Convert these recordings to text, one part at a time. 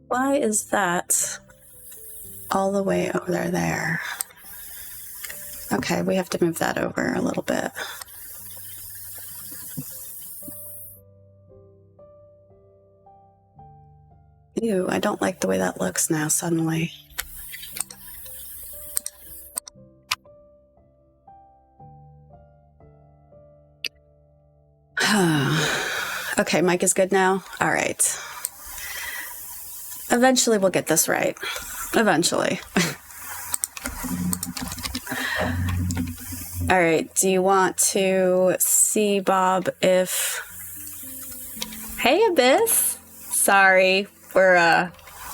Why is that all the way over there? Okay, we have to move that over a little bit. Ew, I don't like the way that looks now suddenly. Okay, mic is good now. All right. Eventually we'll get this right. Eventually. All right, do you want to see, Bob, if... Hey, Abyss. Sorry, we're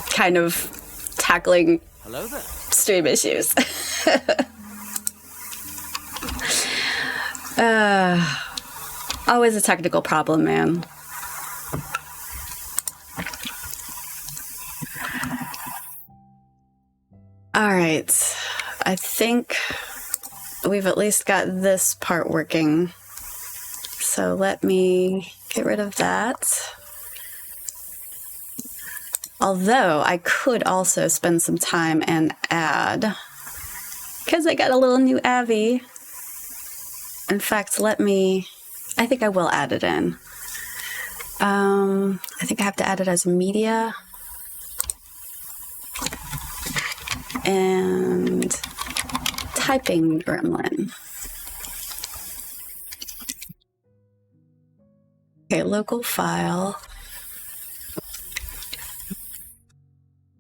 kind of tackling Hello there. stream issues. Always a technical problem, man. All right, I think we've at least got this part working. So let me get rid of that. Although I could also spend some time and add, because I got a little new Avi. In fact, I think I will add it in. I think I have to add it as media. And typing gremlin. Okay, local file.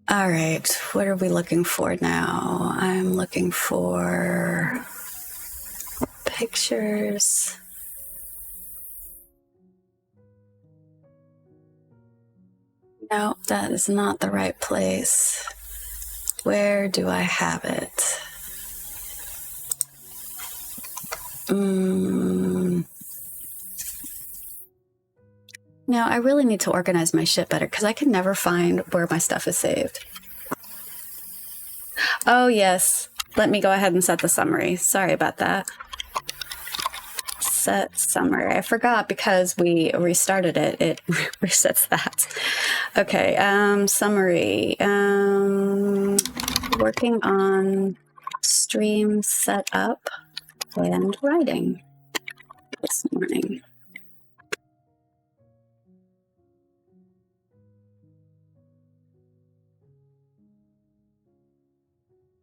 All right, what are we looking for now? I'm looking for pictures. No, that is not the right place. Where do I have it? Now, I really need to organize my shit better because I can never find where my stuff is saved. Oh, yes. Let me go ahead and set the summary. Sorry about that. Set summary. I forgot because we restarted it. It resets that. Okay, summary. Working on stream setup and writing this morning.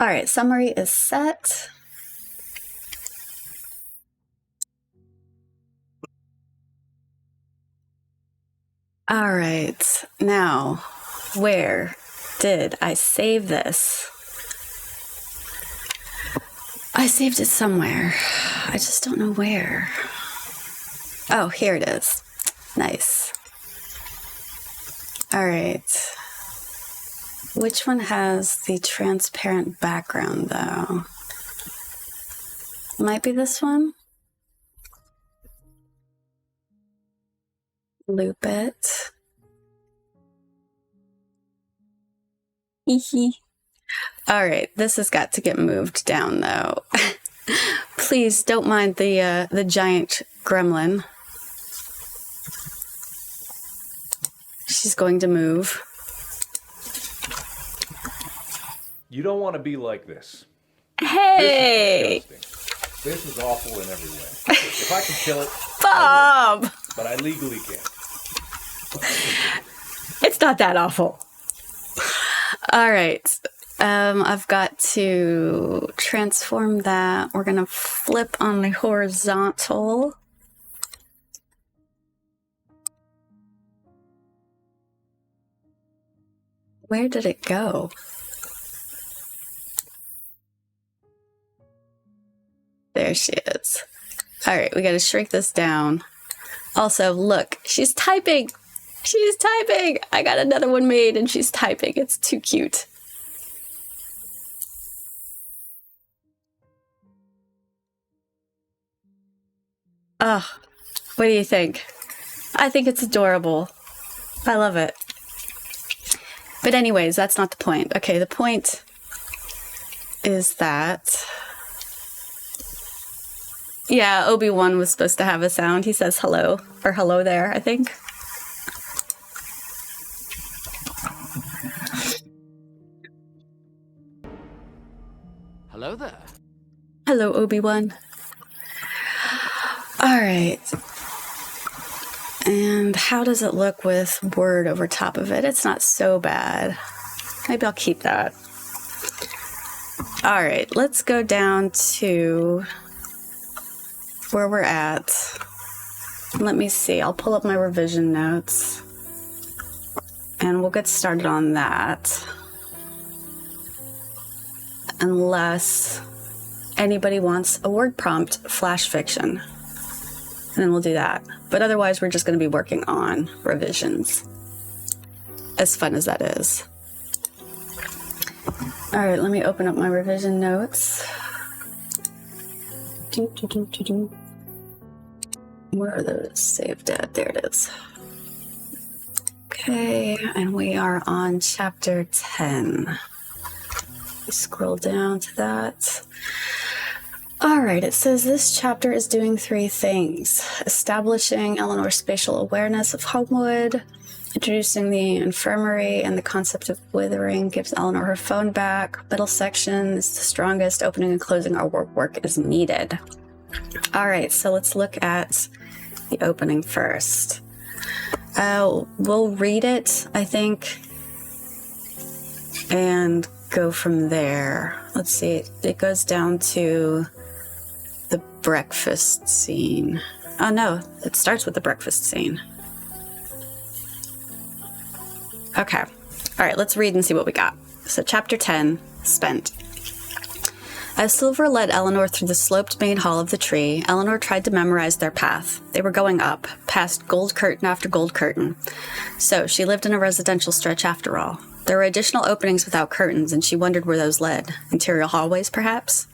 All right, summary is set. All right, now, where did I save this? I saved it somewhere. I just don't know where. Oh, here it is. Nice. All right. Which one has the transparent background, though? Might be this one. Loop it. All right, this has got to get moved down, though. Please don't mind the giant gremlin. She's going to move. You don't want to be like this. Hey! This is awful in every way. If I can kill it, Bob! But I legally can't. It's not that awful. All right. I've got to transform that. We're going to flip on the horizontal. Where did it go? There she is. All right, we got to shrink this down. Also, look, she's typing. She's typing. I got another one made and she's typing. It's too cute. Oh, what do you think? I think it's adorable. I love it. But anyways, that's not the point. Okay, the point is that... Yeah, Obi-Wan was supposed to have a sound. He says hello, or hello there, I think. Hello there. Hello, Obi-Wan. All right. And how does it look with word over top of it? It's not so bad. Maybe I'll keep that. All right, let's go down to where we're at. Let me see. I'll pull up my revision notes. And we'll get started on that. Unless anybody wants a word prompt flash fiction. And then we'll do that. But otherwise, we're just going to be working on revisions. As fun as that is. All right, let me open up my revision notes. Where are those saved at? There it is. Okay, and we are on chapter 10. Scroll down to that. All right, it says this chapter is doing 3 things. Establishing Eleanor's spatial awareness of Homewood, introducing the infirmary and the concept of withering, gives Eleanor her phone back. Middle section is the strongest. Opening and closing our work is needed. All right, so let's look at the opening first. We'll read it, I think, and go from there. Let's see, it goes down to the breakfast scene. Oh no, it starts with the breakfast scene. Okay, all right, let's read and see what we got. So chapter 10, Spent. As Silver led Eleanor through the sloped main hall of the tree, Eleanor tried to memorize their path. They were going up, past gold curtain after gold curtain. So she lived in a residential stretch after all. There were additional openings without curtains, and she wondered where those led. Interior hallways, perhaps?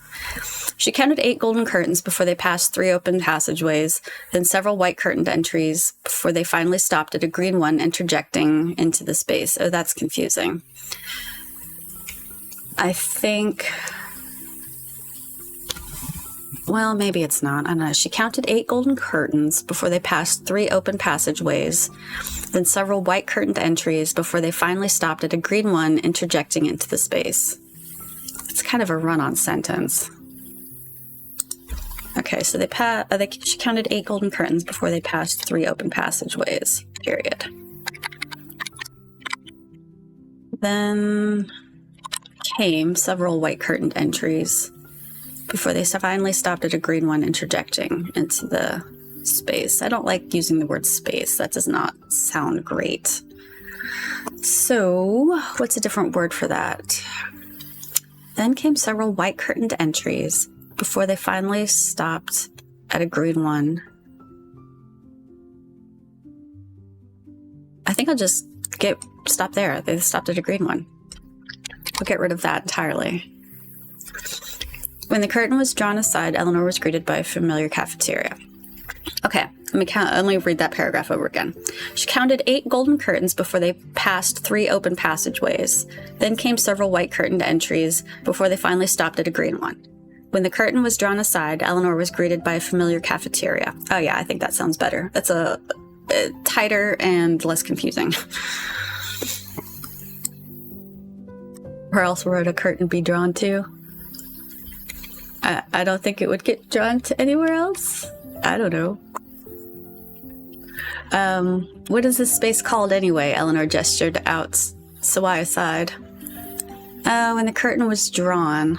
She counted 8 golden curtains before they passed 3 open passageways, then several white curtained entries before they finally stopped at a green one interjecting into the space. Oh, that's confusing. I think... Well, maybe it's not. I don't know. She counted 8 golden curtains before they passed 3 open passageways, then several white curtained entries before they finally stopped at a green one interjecting into the space. It's kind of a run-on sentence. Okay, so she counted 8 golden curtains before they passed 3 open passageways, period. Then came several white curtained entries before they finally stopped at a green one interjecting into the space. I don't like using the word space. That does not sound great. So, what's a different word for that? Then came several white curtained entries before they finally stopped at a green one. I think I'll just stop there. They stopped at a green one. We'll get rid of that entirely. When the curtain was drawn aside, Eleanor was greeted by a familiar cafeteria. Okay, let me read that paragraph over again. She counted 8 golden curtains before they passed 3 open passageways. Then came several white curtained entries before they finally stopped at a green one. When the curtain was drawn aside, Eleanor was greeted by a familiar cafeteria. Oh yeah, I think that sounds better. That's a tighter and less confusing. Where else would a curtain be drawn to? I don't think it would get drawn to anywhere else. I don't know. What is this space called anyway? Eleanor gestured out Sawaya's side. When the curtain was drawn.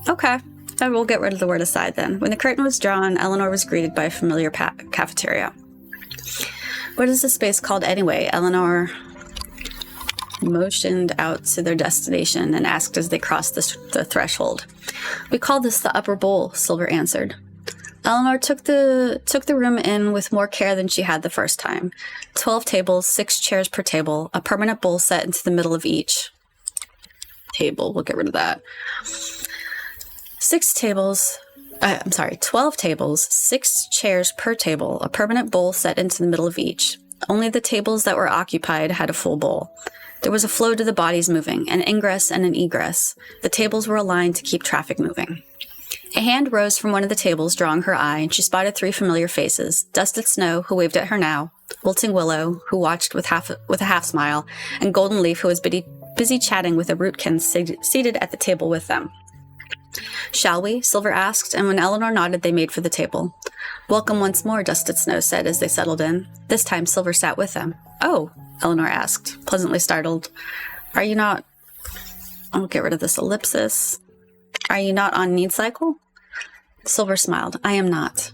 Okay, we'll get rid of the word aside then. When the curtain was drawn, Eleanor was greeted by a familiar cafeteria. What is this space called anyway? Eleanor motioned out to their destination and asked as they crossed the threshold. We call this the upper bowl, Silver answered. Eleanor took the room in with more care than she had the first time. 12 tables, 6 chairs per table, a permanent bowl set into the middle of each table. We'll get rid of that. 12 tables, 6 chairs per table, a permanent bowl set into the middle of each. Only the tables that were occupied had a full bowl. There was a flow to the bodies moving, an ingress and an egress. The tables were aligned to keep traffic moving. A hand rose from one of the tables, drawing her eye, and she spotted 3 familiar faces. Dusted Snow, who waved at her now, Wilting Willow, who watched with a half smile, and Golden Leaf, who was busy chatting with a rootkin seated at the table with them. "Shall we?" Silver asked, and when Eleanor nodded, they made for the table. "Welcome once more," Dusted Snow said as they settled in. This time, Silver sat with them. "Oh," Eleanor asked, pleasantly startled. "Are you not—" I'll get rid of this ellipsis. "Are you not on need cycle?" Silver smiled. "I am not."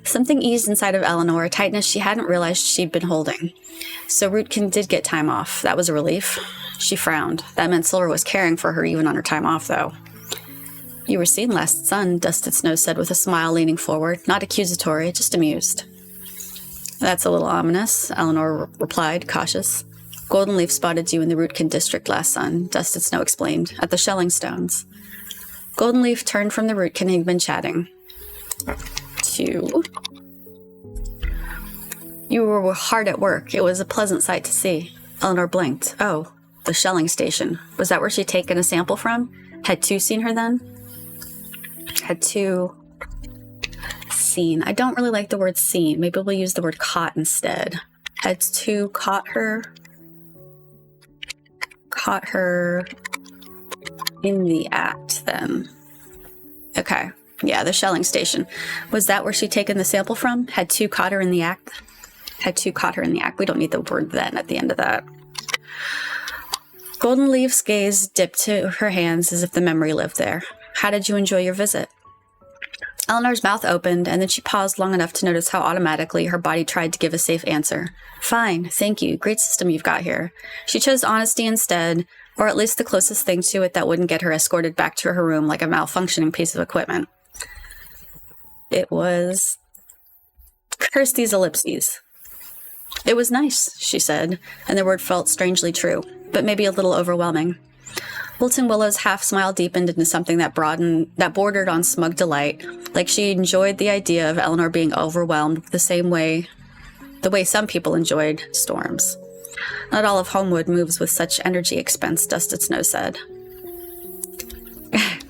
Something eased inside of Eleanor, a tightness she hadn't realized she'd been holding. So Rootkin did get time off. That was a relief. She frowned. That meant Silver was caring for her even on her time off, though. "You were seen last sun," Dusted Snow said with a smile, leaning forward. Not accusatory, just amused. "That's a little ominous," Eleanor replied, cautious. "Golden Leaf spotted you in the Rootkin district last sun," Dusted Snow explained, "at the Shelling Stones." Golden Leaf turned from the Rootkin he'd been chatting to... "You were hard at work. It was a pleasant sight to see." Eleanor blinked. "Oh, the Shelling Station. Was that where she'd taken a sample from? Had two seen her then?" Had two seen. I don't really like the word seen. Maybe we'll use the word caught instead. Had two caught her in the act then. Okay. Yeah, the Shelling Station. Was that where she'd taken the sample from? Had two caught her in the act? Had two caught her in the act. We don't need the word then at the end of that. Golden Leaf's gaze dipped to her hands as if the memory lived there. "How did you enjoy your visit?" Eleanor's mouth opened, and then she paused long enough to notice how automatically her body tried to give a safe answer. "Fine, thank you. Great system you've got here." She chose honesty instead, or at least the closest thing to it that wouldn't get her escorted back to her room like a malfunctioning piece of equipment. It was... Curse these ellipses. "It was nice," she said, and the word felt strangely true, but maybe a little overwhelming. Wilton Willow's half-smile deepened into something that bordered on smug delight, like she enjoyed the idea of Eleanor being overwhelmed the way some people enjoyed storms. "Not all of Homewood moves with such energy expense," Dusted Snow said.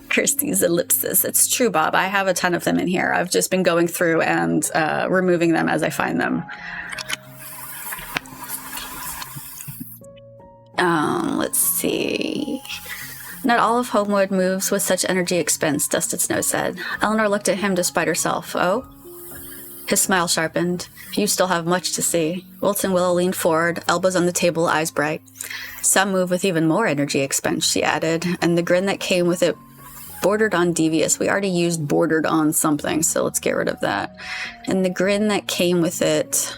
Curse these ellipses. It's true, Bob. I have a ton of them in here. I've just been going through and removing them as I find them. Let's see. "Not all of Homewood moves with such energy expense," Dusted Snow said. Eleanor looked at him despite herself. "Oh?" His smile sharpened. "You still have much to see." Wilton Willow leaned forward, elbows on the table, eyes bright. "Some move with even more energy expense," she added, and the grin that came with it bordered on devious. We already used bordered on something, so let's get rid of that. And the grin that came with it...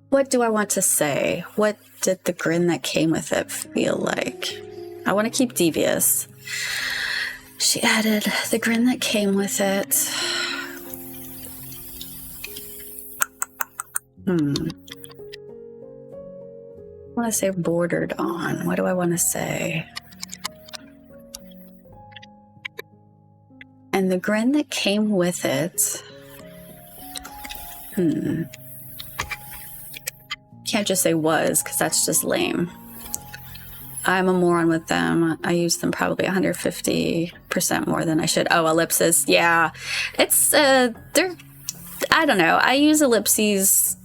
What do I want to say? What did the grin that came with it feel like? I want to keep devious. She added, the grin that came with it. I want to say bordered on. What do I want to say? And the grin that came with it. Can't just say was, because that's just lame. I'm a moron with them. I use them probably 150% more than I should. Oh, ellipses. Yeah. It's, I don't know. I use ellipses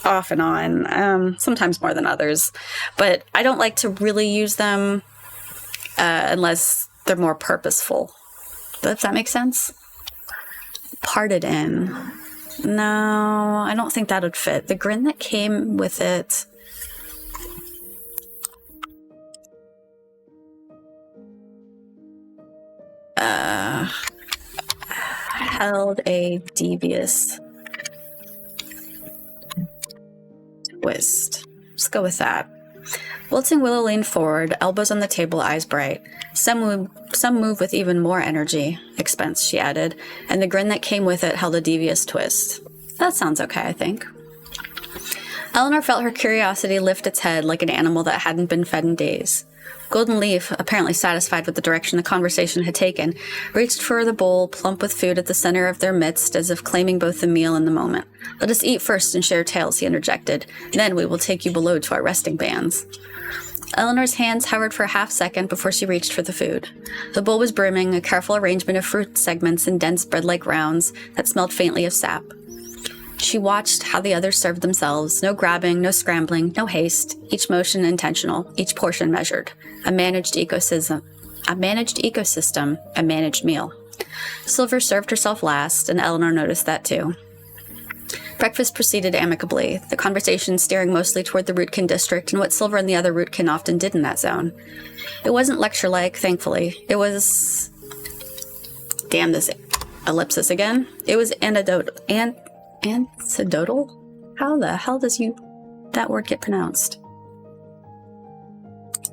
off and on, sometimes more than others. But I don't like to really use them unless they're more purposeful. Does that make sense? Parted in. No, I don't think that would fit. The grin that came with it. Held a devious twist. Let's go with that. Wilting Willow leaned forward, elbows on the table, eyes bright. Some move with even more energy expense, she added, and the grin that came with it held a devious twist. That sounds okay, I think. Eleanor felt her curiosity lift its head like an animal that hadn't been fed in days. Golden Leaf, apparently satisfied with the direction the conversation had taken, reached for the bowl, plump with food at the center of their midst, as if claiming both the meal and the moment. "Let us eat first and share tales," he interjected. "Then we will take you below to our resting bands." Eleanor's hands hovered for a half-second before she reached for the food. The bowl was brimming, a careful arrangement of fruit segments in dense bread-like rounds that smelled faintly of sap. She watched how the others served themselves. No grabbing, no scrambling, no haste. Each motion intentional, each portion measured. A managed ecosystem, a managed meal. Silver served herself last, and Eleanor noticed that too. Breakfast proceeded amicably, the conversation steering mostly toward the Rootkin district and what Silver and the other Rootkin often did in that zone. It wasn't lecture-like, thankfully. It was... Damn this ellipsis again. It was anecdotal. How the hell does that word get pronounced?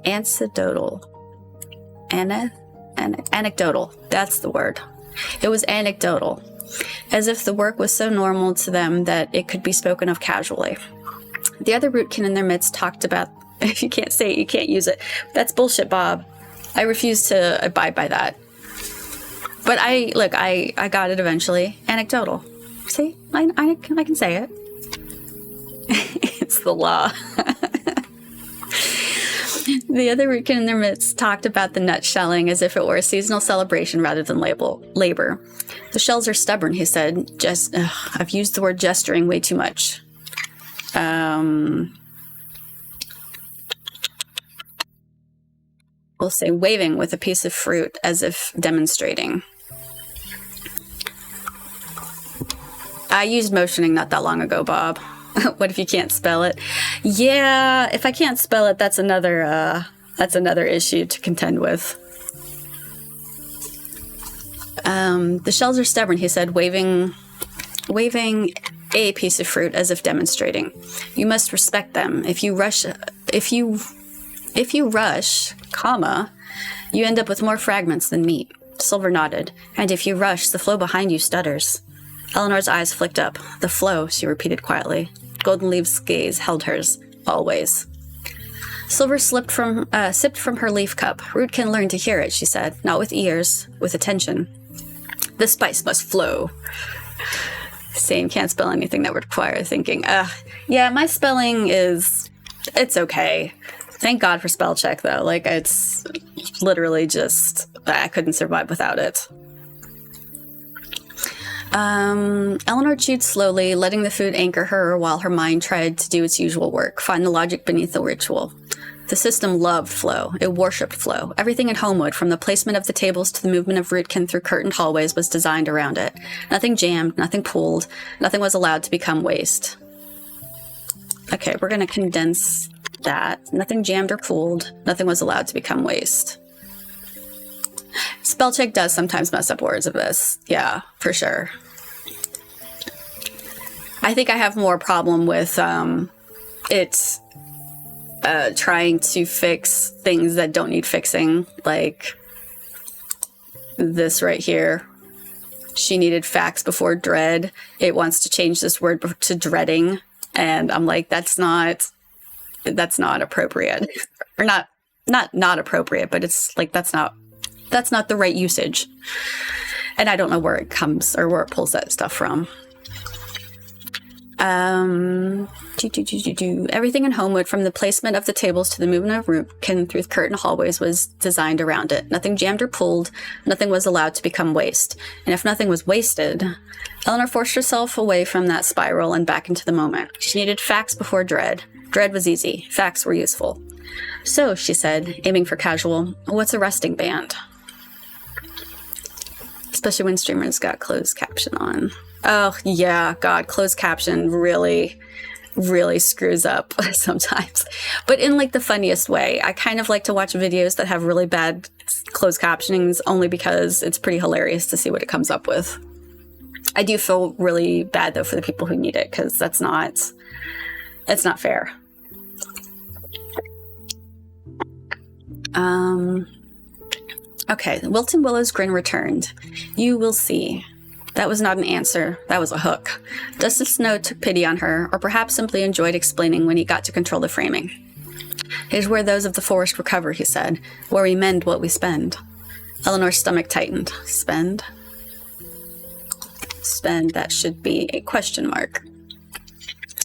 Anecdotal. Anecdotal. That's the word. It was anecdotal. As if the work was so normal to them that it could be spoken of casually. The other Rootkin in their midst talked about, if you can't say it, you can't use it. That's bullshit, Bob. I refuse to abide by that. But I got it eventually. Anecdotal. See? I can say it. It's the law. The other Rootkin in their midst talked about the nut shelling as if it were a seasonal celebration rather than labor. The shells are stubborn, he said. I've used the word gesturing way too much. We'll say waving with a piece of fruit as if demonstrating. I used motioning not that long ago, Bob. What if you can't spell it? Yeah, if I can't spell it, that's another issue to contend with. The shells are stubborn, he said, waving a piece of fruit as if demonstrating. You must respect them. If you rush, comma, you end up with more fragments than meat. Silver nodded. And if you rush, the flow behind you stutters. Eleanor's eyes flicked up. The flow, she repeated quietly. Goldenleaf's gaze held hers, always. Silver sipped from her leaf cup. Rootkin learned to hear it, she said. Not with ears, with attention. The spice must flow. Same, can't spell anything that would require thinking. Yeah, my spelling it's okay. Thank God for spell check, though. Like, it's literally just, I couldn't survive without it. Eleanor chewed slowly, letting the food anchor her while her mind tried to do its usual work, find the logic beneath the ritual. The system loved flow. It worshipped flow. Everything in Homewood, from the placement of the tables to the movement of Rootkin through curtained hallways, was designed around it. Nothing jammed, nothing pooled, nothing was allowed to become waste. Okay, we're going to condense that. Nothing jammed or pooled, nothing was allowed to become waste. Spell check does sometimes mess up words of this. Yeah, for sure. I think I have more problem with it trying to fix things that don't need fixing, like this right here. She needed facts before dread. It wants to change this word to dreading, and I'm like, that's not appropriate, or not appropriate, but it's like that's not the right usage, and I don't know where it comes or where it pulls that stuff from. Everything in Homewood, from the placement of the tables to the movement of Rootkin through curtain hallways, was designed around it. Nothing jammed or pulled, nothing was allowed to become waste. And if nothing was wasted, Eleanor forced herself away from that spiral and back into the moment. She needed facts before dread. Dread was easy. Facts were useful. So, she said, aiming for casual, what's a resting band? Especially when streamers got closed caption on. Oh, yeah, God, closed caption really, really screws up sometimes. But in, like, the funniest way. I kind of like to watch videos that have really bad closed captionings only because it's pretty hilarious to see what it comes up with. I do feel really bad, though, for the people who need it, because it's not fair. Okay, Wilton Willow's grin returned. You will see. That was not an answer. That was a hook. Justice Snow took pity on her, or perhaps simply enjoyed explaining when he got to control the framing. It is where those of the forest recover, he said, where we mend what we spend. Eleanor's stomach tightened. Spend? Spend, that should be a question mark.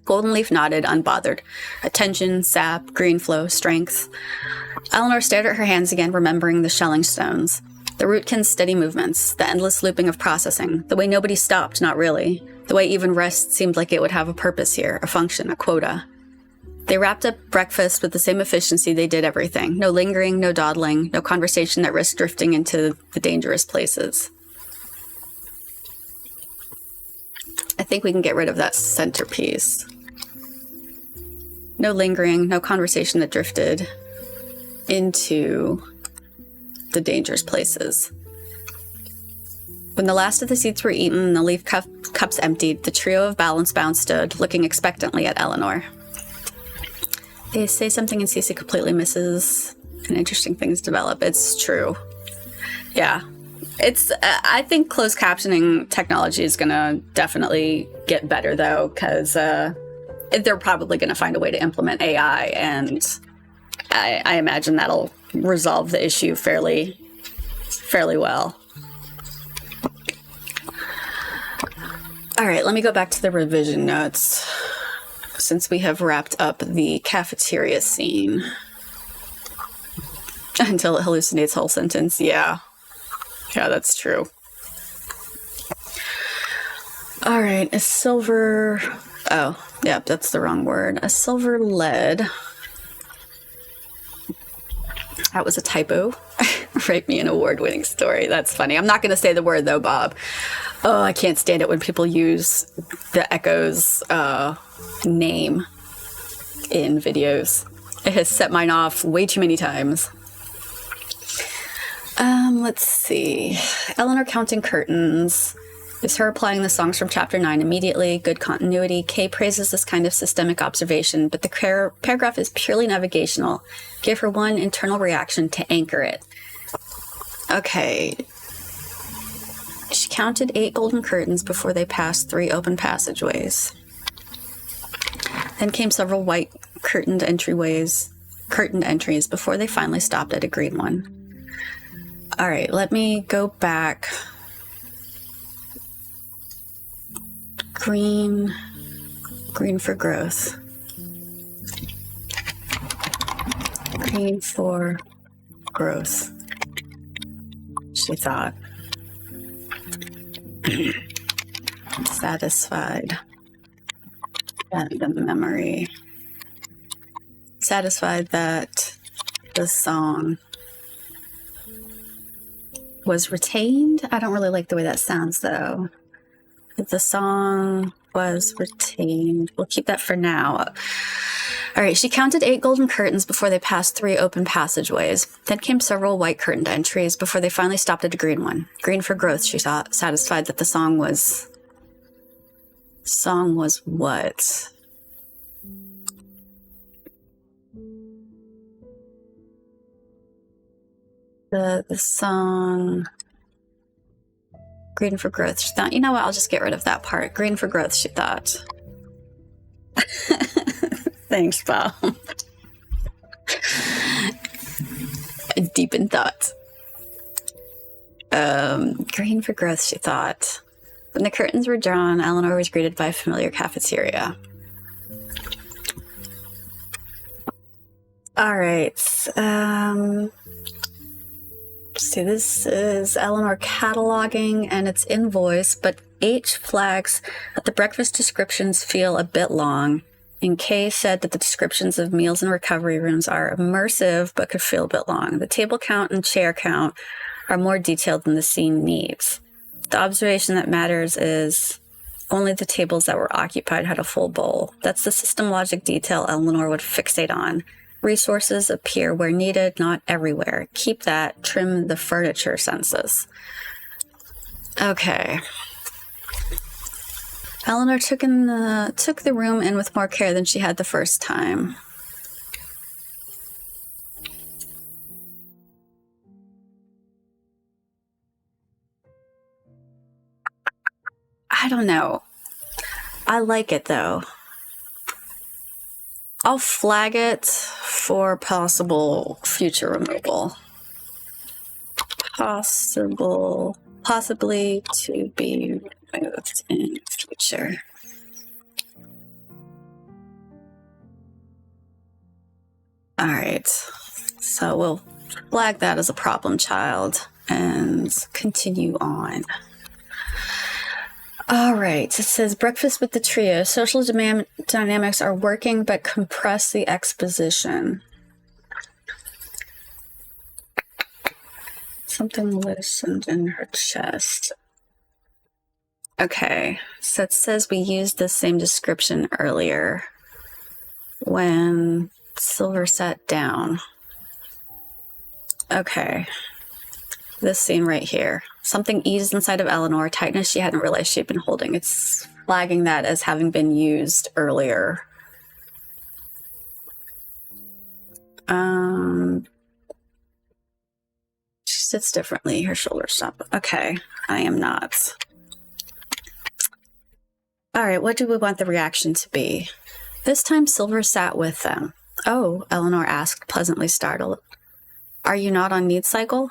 Golden Leaf nodded, unbothered. Attention, sap, green flow, strength. Eleanor stared at her hands again, remembering the shelling stones. The rootkin's steady movements, the endless looping of processing, the way nobody stopped, not really. The way even rest seemed like it would have a purpose here, a function, a quota. They wrapped up breakfast with the same efficiency they did everything. No lingering, no dawdling, no conversation that risked drifting into the dangerous places. I think we can get rid of that centerpiece. No lingering, no conversation that drifted into the dangerous places. When the last of the seeds were eaten and the leaf cups emptied, the trio of balance bound stood, looking expectantly at Eleanor. They say something and Cece completely misses, and interesting things develop. It's true. Yeah. I think closed captioning technology is going to definitely get better, though, because they're probably going to find a way to implement AI, and I imagine that'll resolve the issue fairly well. All right, let me go back to the revision notes, since we have wrapped up the cafeteria scene. Until it hallucinates whole sentence. Yeah, that's true. All right, a silver... Oh, yeah, that's the wrong word. A silver lead. That was a typo. Write me an award-winning story. That's funny. I'm not going to say the word, though, Bob. Oh, I can't stand it when people use the Echo's name in videos. It has set mine off way too many times. Let's see. Eleanor counting curtains. Is her applying the songs from chapter 9 immediately. Good continuity. Kay praises this kind of systemic observation, but the paragraph is purely navigational. Give her one internal reaction to anchor it. Okay. She counted 8 golden curtains before they passed 3 open passageways. Then came several white curtained entries before they finally stopped at a green one. All right, let me go back. Green for growth. Green for growth, she thought. Satisfied. The memory. Satisfied that the song was retained. I don't really like the way that sounds, though. If the song was retained. We'll keep that for now. All right, she counted 8 golden curtains before they passed 3 open passageways. Then came several white curtained entries before they finally stopped at a green one. Green for growth, she thought, satisfied that the song was... Song was what? The song... Green for growth, she thought. You know what? I'll just get rid of that part. Green for growth, she thought. Thanks, Bob. Deep in thought. Green for growth, she thought. When the curtains were drawn, Eleanor was greeted by a familiar cafeteria. All right. See, this is Eleanor cataloging, and it's invoice, but H flags that the breakfast descriptions feel a bit long, and Kay said that the descriptions of meals and recovery rooms are immersive, but could feel a bit long. The table count and chair count are more detailed than the scene needs. The observation that matters is only the tables that were occupied had a full bowl. That's the system logic detail Eleanor would fixate on. Resources appear where needed, not everywhere. Keep that. Trim the furniture senses. Okay. Eleanor took the room in with more care than she had the first time. I don't know. I like it, though. I'll flag it for possible future removal. Possibly to be removed in future. All right. So we'll flag that as a problem child and continue on. All right. It says breakfast with the trio. Social dynamics are working but compress the exposition. Something loosened in her chest. Okay. So it says we used the same description earlier when Silver sat down. Okay. This scene right here. Something eased inside of Eleanor, tightness she hadn't realized she'd been holding. It's flagging that as having been used earlier. She sits differently. Her shoulders stop. Okay, I am not. All right, what do we want the reaction to be? This time Silver sat with them. Oh, Eleanor asked, pleasantly startled. Are you not on need cycle?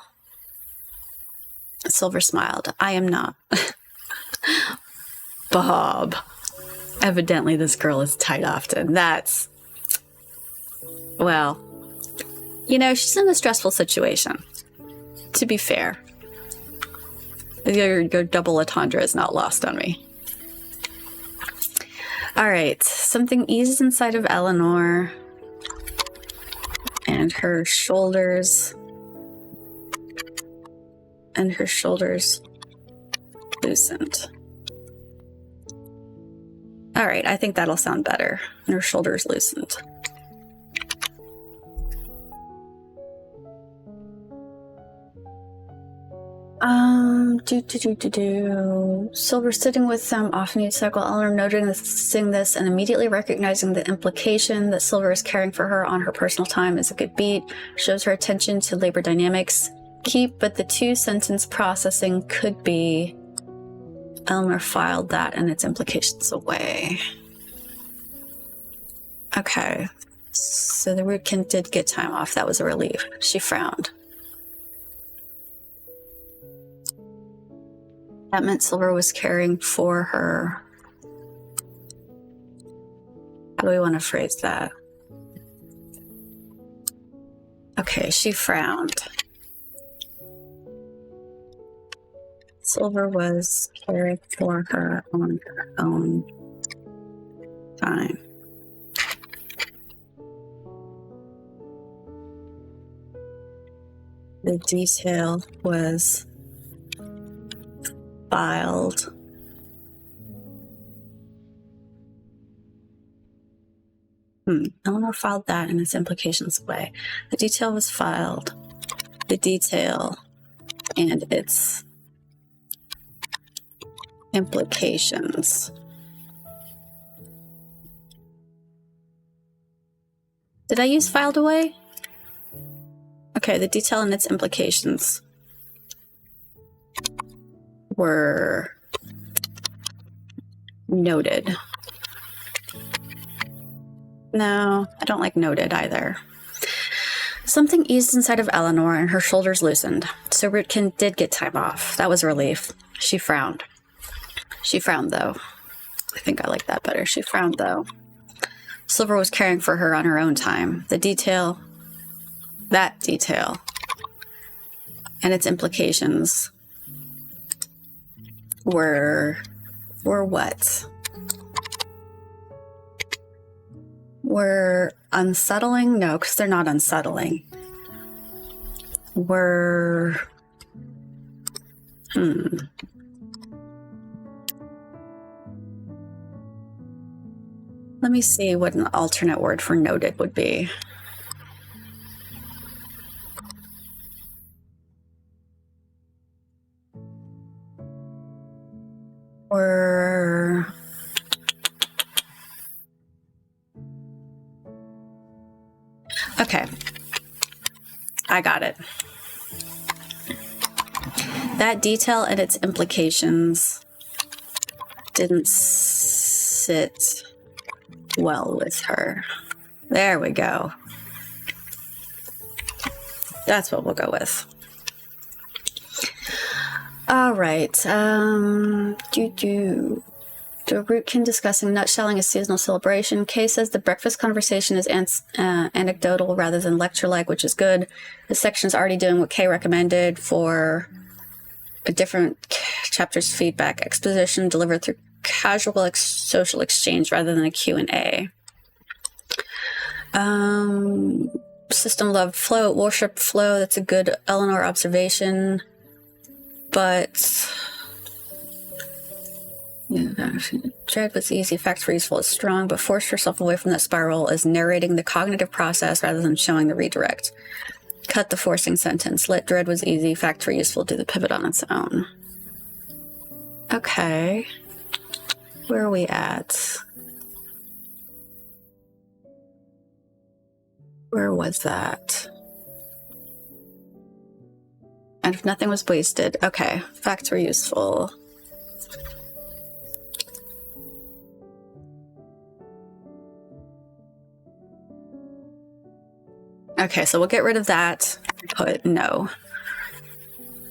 Silver smiled. I am not. Bob. Evidently this girl is tight often. That's... Well, you know, she's in a stressful situation. To be fair. Your double entendre is not lost on me. All right. Something eases inside of Eleanor. And her shoulders loosened. All right, I think that'll sound better. And her shoulders loosened. Silver sitting with them off need cycle. Eleanor noticing this and immediately recognizing the implication that Silver is caring for her on her personal time is a good beat. Shows her attention to labor dynamics. Keep, but the two-sentence processing could be Eleanor filed that and its implications away. Okay. So the rootkin did get time off. That was a relief. She frowned. That meant Silver was caring for her. How do we want to phrase that? Okay, she frowned. Silver was caring for her on her own time. The detail was filed. Eleanor filed that and its implications away. The detail was filed. The detail and its implications. Did I use filed away? Okay, the detail and its implications were noted. No, I don't like noted either. Something eased inside of Eleanor and her shoulders loosened. So Rootkin did get time off. That was a relief. She frowned. She frowned, though. I think I like that better. She frowned, though. Silver was caring for her on her own time. The detail, that detail, and its implications were what? Were unsettling? No, because they're not unsettling. Were... Let me see what an alternate word for noted would be. Or... Okay. I got it. That detail and its implications didn't sit well with her. There we go. That's what we'll go with. All right. The Rootkin discussing nutshelling a seasonal celebration. Kay says the breakfast conversation is anecdotal rather than lecture-like, which is good. This section is already doing what Kay recommended for a different chapter's feedback. Exposition delivered through casual social exchange rather than a Q&A. System love flow, worship flow. That's a good Eleanor observation. But dread was easy, facts were useful is strong, but forced herself away from that spiral is narrating the cognitive process rather than showing the redirect. Cut the forcing sentence. Lit dread was easy, facts were useful, do the pivot on its own. Okay. Where are we at? Where was that? And if nothing was wasted. Okay. Facts were useful. Okay, so we'll get rid of that. Put no.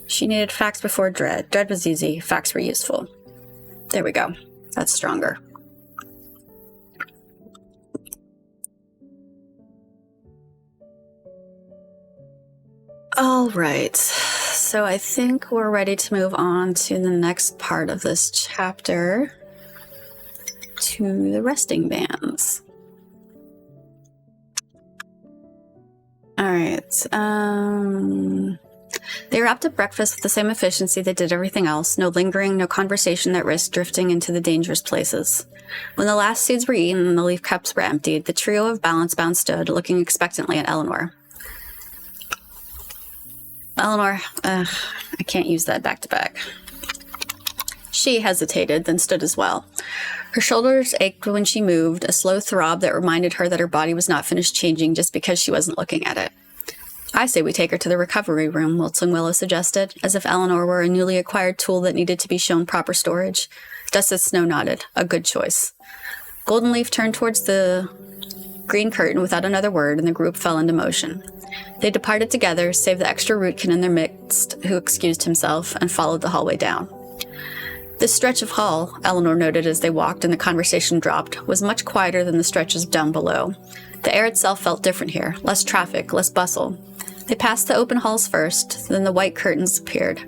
She needed facts before dread. Dread was easy. Facts were useful. There we go. That's stronger. All right. So I think we're ready to move on to the next part of this chapter, to the resting bands. All right. They wrapped up breakfast with the same efficiency they did everything else. No lingering, no conversation that risked drifting into the dangerous places. When the last seeds were eaten and the leaf cups were emptied, the trio of balance-bound stood, looking expectantly at Eleanor. Eleanor, I can't use that back-to-back. She hesitated, then stood as well. Her shoulders ached when she moved, a slow throb that reminded her that her body was not finished changing just because she wasn't looking at it. I say we take her to the recovery room, Wilson Willow suggested, as if Eleanor were a newly acquired tool that needed to be shown proper storage. Dusted Snow nodded. A good choice. Goldenleaf turned towards the green curtain without another word, and the group fell into motion. They departed together, save the extra rootkin in their midst, who excused himself, and followed the hallway down. This stretch of hall, Eleanor noted as they walked and the conversation dropped, was much quieter than the stretches down below. The air itself felt different here, less traffic, less bustle. They passed the open halls first, then the white curtains appeared.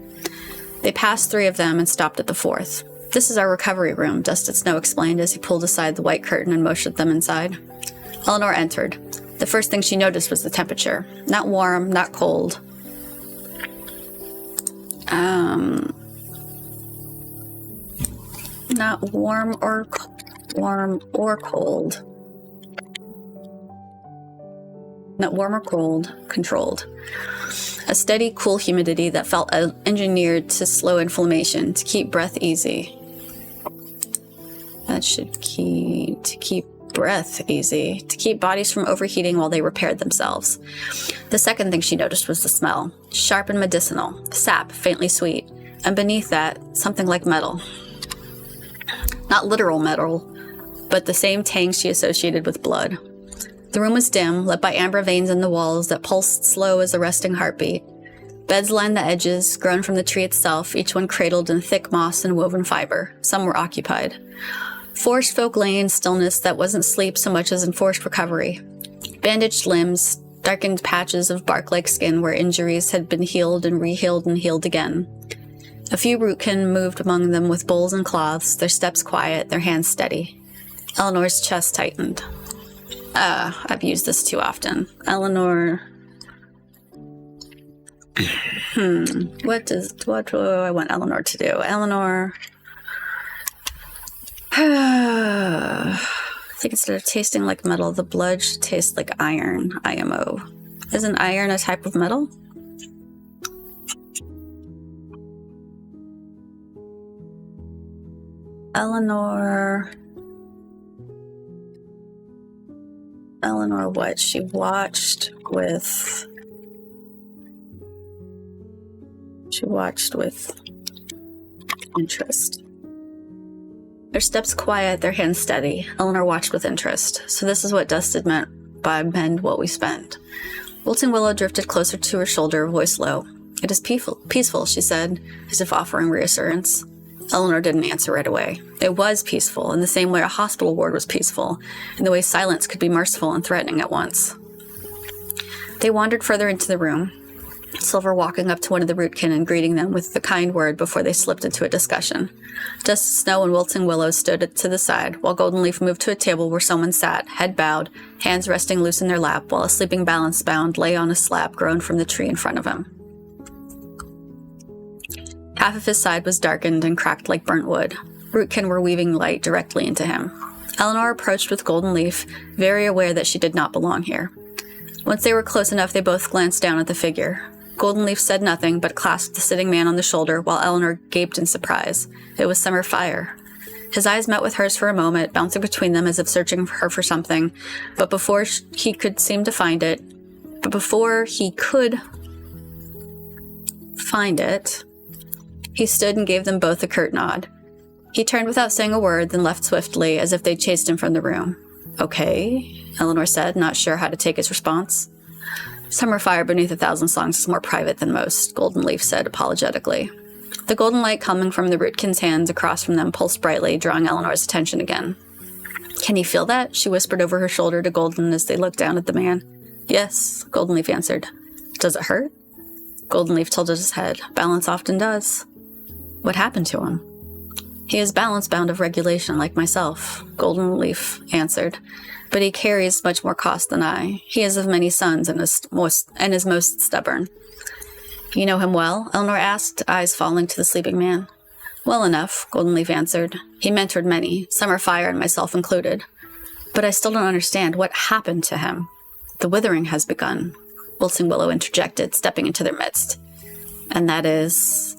They passed 3 of them and stopped at the 4th. This is our recovery room, Dusted Snow explained as he pulled aside the white curtain and motioned them inside. Eleanor entered. The first thing she noticed was the temperature. Not warm, not cold. Not warm or cold. Not warm or cold, controlled. A steady, cool humidity that felt engineered to slow inflammation, to keep breath easy. That should keep breath easy, to keep bodies from overheating while they repaired themselves. The second thing she noticed was the smell, sharp and medicinal, sap, faintly sweet, and beneath that, something like metal. Not literal metal, but the same tang she associated with blood. The room was dim, lit by amber veins in the walls that pulsed slow as a resting heartbeat. Beds lined the edges, grown from the tree itself, each one cradled in thick moss and woven fiber. Some were occupied. Forest folk lay in stillness that wasn't sleep so much as enforced recovery. Bandaged limbs, darkened patches of bark-like skin where injuries had been healed and rehealed and healed again. A few rootkin moved among them with bowls and cloths, their steps quiet, their hands steady. Eleanor's chest tightened. I've used this too often. Eleanor... What do I want Eleanor to do? Eleanor... I think instead of tasting like metal, the blood should taste like iron. IMO. Isn't iron a type of metal? Eleanor what? She watched with interest. Their steps quiet, their hands steady. Eleanor watched with interest. So this is what Dusted meant by mend what we spend. Wilton Willow drifted closer to her shoulder, voice low. It is peaceful, she said, as if offering reassurance. Eleanor didn't answer right away. It was peaceful, in the same way a hospital ward was peaceful, in the way silence could be merciful and threatening at once. They wandered further into the room, Silver walking up to one of the rootkin and greeting them with the kind word before they slipped into a discussion. Just Snow and Wilting Willow stood to the side, while Golden Leaf moved to a table where someone sat, head bowed, hands resting loose in their lap, while a sleeping balance bound lay on a slab grown from the tree in front of him. Half of his side was darkened and cracked like burnt wood. Rootkin were weaving light directly into him. Eleanor approached with Golden Leaf, very aware that she did not belong here. Once they were close enough, they both glanced down at the figure. Golden Leaf said nothing, but clasped the sitting man on the shoulder, while Eleanor gaped in surprise. It was Summer Fire. His eyes met with hers for a moment, bouncing between them as if searching for something, but before he could find it, he stood and gave them both a curt nod. He turned without saying a word, then left swiftly, as if they'd chased him from the room. "Okay," Eleanor said, not sure how to take his response. "Summer Fire beneath 1,000 songs is more private than most," Golden Leaf said apologetically. The golden light coming from the rootkin's hands across from them pulsed brightly, drawing Eleanor's attention again. "Can you feel that?" she whispered over her shoulder to Golden as they looked down at the man. "Yes," Golden Leaf answered. "Does it hurt?" Golden Leaf tilted his head. "Balance often does." "What happened to him?" "He is balance bound of regulation, like myself," Golden Leaf answered. "But he carries much more cost than I. He is of many sons and is most stubborn." "You know him well?" Eleanor asked, eyes falling to the sleeping man. "Well enough," Golden Leaf answered. "He mentored many, Summer Fire and myself included. But I still don't understand what happened to him." "The withering has begun," Wilting Willow interjected, stepping into their midst. "And that is?"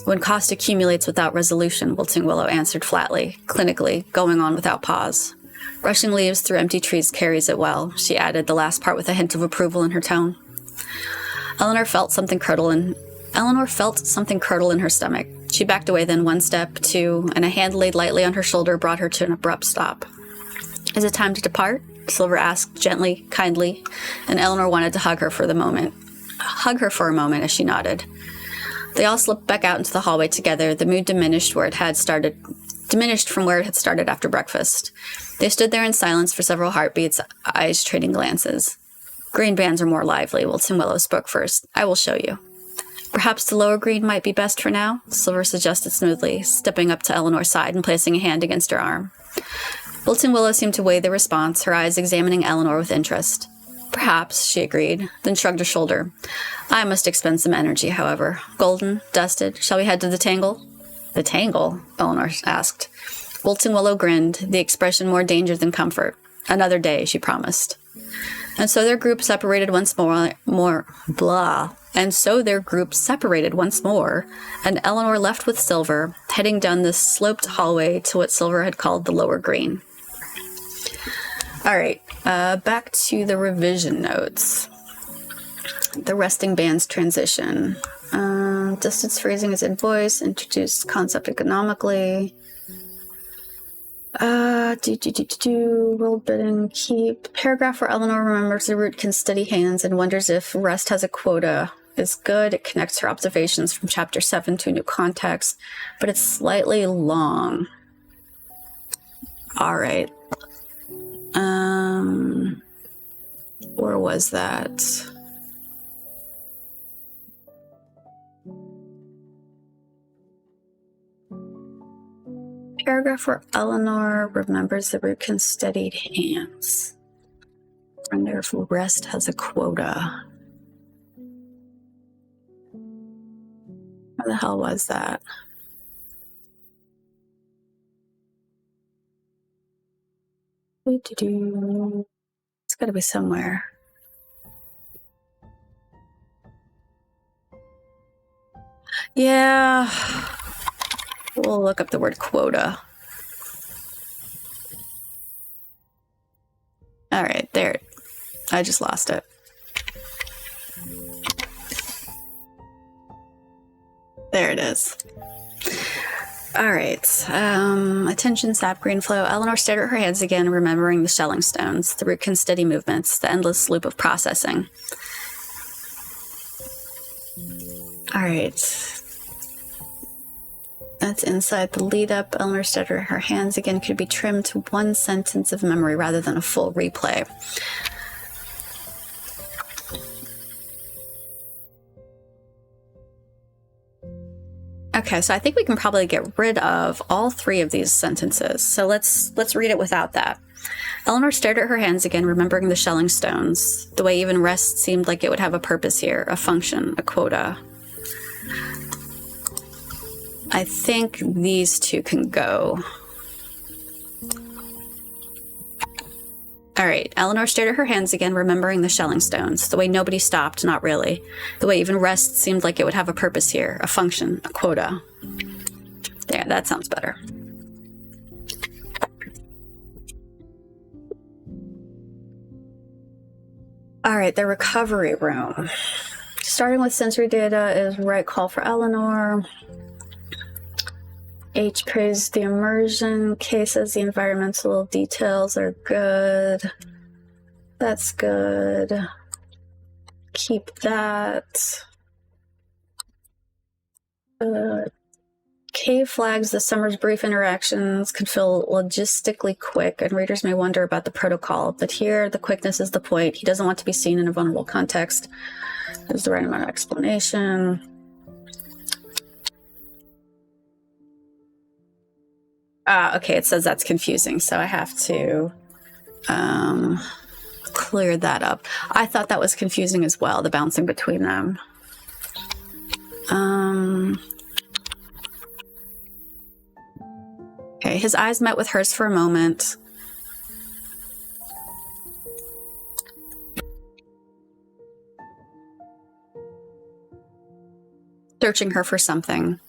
"When cost accumulates without resolution," Wilting Willow answered flatly, clinically, going on without pause. "Rushing leaves through empty trees carries it well," she added the last part with a hint of approval in her tone. Eleanor felt something curdle in her stomach. She backed away then 1 step, 2, and a hand laid lightly on her shoulder brought her to an abrupt stop. "Is it time to depart?" Silver asked gently, kindly, and Eleanor wanted to hug her for a moment as she nodded. They all slipped back out into the hallway together, the mood diminished from where it had started after breakfast. They stood there in silence for several heartbeats, eyes trading glances. "Green bands are more lively," Wilton Willow spoke first. "I will show you." "Perhaps the lower green might be best for now," Silver suggested smoothly, stepping up to Eleanor's side and placing a hand against her arm. Wilton Willow seemed to weigh the response, her eyes examining Eleanor with interest. "Perhaps," she agreed, then shrugged a shoulder. "I must expend some energy, however. Golden, Dusted, shall we head to the Tangle?" "The Tangle?" Eleanor asked. Wilton Willow grinned, the expression more danger than comfort. "Another day," she promised. And so their group separated once more, and Eleanor left with Silver, heading down the sloped hallway to what Silver had called the lower green. All right, back to the revision notes. The resting band's transition. Distance phrasing is in voice, introduced concept economically. World bidding, keep. Paragraph where Eleanor remembers the root can steady hands and wonders if rest has a quota is good. It connects her observations from chapter 7 to a new context, but it's slightly long. All right. Where was that? Paragraph where Eleanor remembers the rootkin's steadied hands. Wonder if rest has a quota. Where the hell was that? It's gotta be somewhere. Yeah. We'll look up the word quota. All right, there. I just lost it. There it is. All right. Attention, sap, green flow. Eleanor stared at her hands again, remembering the shelling stones, the rootkin's steady movements, the endless loop of processing. All right. That's inside the lead up. Eleanor stared at her hands again. Could be trimmed to one sentence of memory rather than a full replay. Okay, so I think we can probably get rid of all 3 of these sentences. So let's read it without that. Eleanor stared at her hands again, remembering the shelling stones. The way even rest seemed like it would have a purpose here, a function, a quota. I think these 2 can go. All right, Eleanor stared at her hands again, remembering the shelling stones. The way nobody stopped, not really. The way even rest seemed like it would have a purpose here, a function, a quota. There, that sounds better. All right, the recovery room. Starting with sensory data is right call for Eleanor. H praised the immersion. K says the environmental details are good. That's good. Keep that. K flags the summer's brief interactions could feel logistically quick, and readers may wonder about the protocol. But here, the quickness is the point. He doesn't want to be seen in a vulnerable context. There's the right amount of explanation. Okay, it says that's confusing, so I have to clear that up. I thought that was confusing as well, the bouncing between them. Okay, his eyes met with hers for a moment. Searching her for something.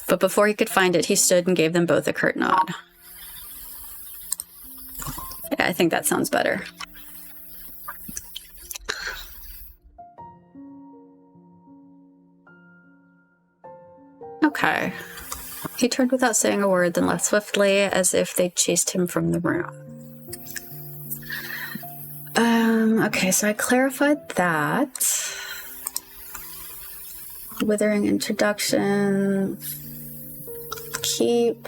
But before he could find it, he stood and gave them both a curt nod. Yeah, I think that sounds better. Okay. He turned without saying a word, then left swiftly, as if they'd chased him from the room. Okay, so I clarified that. Withering introduction. Keep.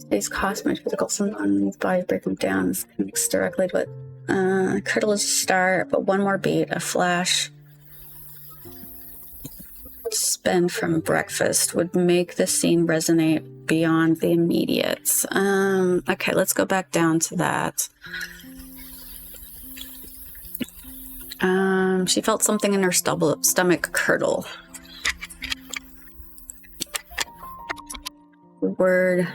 These cosmic physical symbols, body breaking down, connects directly to it. Curtilage start, but one more beat, a flash. Spend from breakfast would make the scene resonate beyond the immediate. Okay, let's go back down to that. She felt something in her stomach curdle. The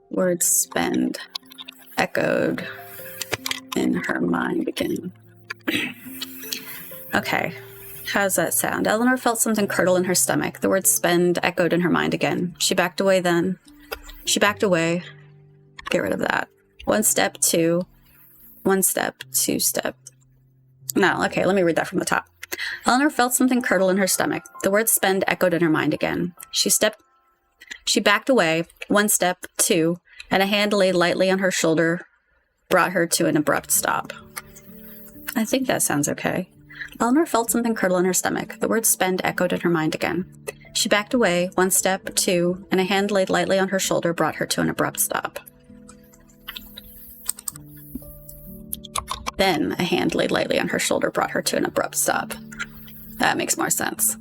word spend echoed in her mind again. Okay, how's that sound? Eleanor felt something curdle in her stomach. The word spend echoed in her mind again. She backed away then. She backed away. Get rid of that. 1 step, 2. 1 step, 2 step. No, okay, let me read that from the top. Eleanor felt something curdle in her stomach. The word spend echoed in her mind again. She backed away, 1 step, 2, and a hand laid lightly on her shoulder brought her to an abrupt stop. I think that sounds okay. Eleanor felt something curdle in her stomach. The word spend echoed in her mind again. She backed away, 1 step, 2, and a hand laid lightly on her shoulder brought her to an abrupt stop. Then a hand laid lightly on her shoulder brought her to an abrupt stop. That makes more sense.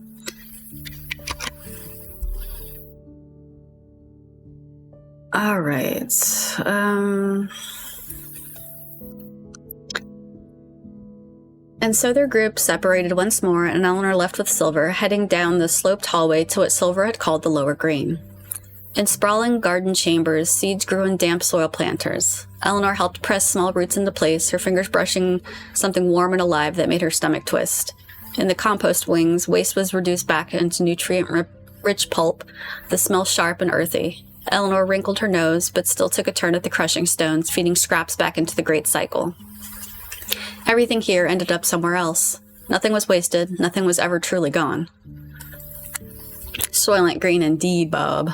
All right. And so their group separated once more, and Eleanor left with Silver, heading down the sloped hallway to what Silver had called the lower green. In sprawling garden chambers, seeds grew in damp soil planters. Eleanor helped press small roots into place, her fingers brushing something warm and alive that made her stomach twist. In the compost wings, waste was reduced back into nutrient-rich pulp, the smell sharp and earthy. Eleanor wrinkled her nose, but still took a turn at the crushing stones, feeding scraps back into the great cycle. Everything here ended up somewhere else. Nothing was wasted, nothing was ever truly gone. Soylent Green indeed, Bob.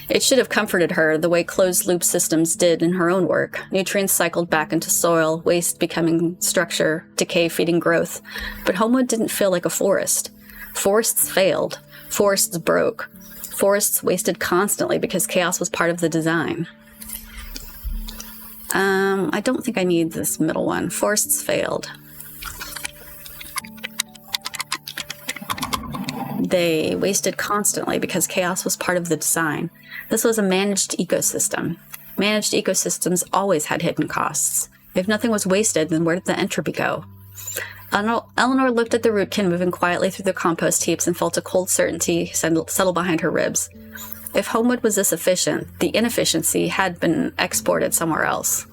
It should have comforted her the way closed-loop systems did in her own work. Nutrients cycled back into soil, waste becoming structure, decay feeding growth. But Homewood didn't feel like a forest. Forests failed. Forests broke. Forests wasted constantly because chaos was part of the design. I don't think I need this middle one. Forests failed. They wasted constantly because chaos was part of the design. This was a managed ecosystem. Managed ecosystems always had hidden costs. If nothing was wasted, then where did the entropy go? Eleanor looked at the rootkin moving quietly through the compost heaps and felt a cold certainty settle behind her ribs. If Homewood was this efficient, the inefficiency had been exported somewhere else.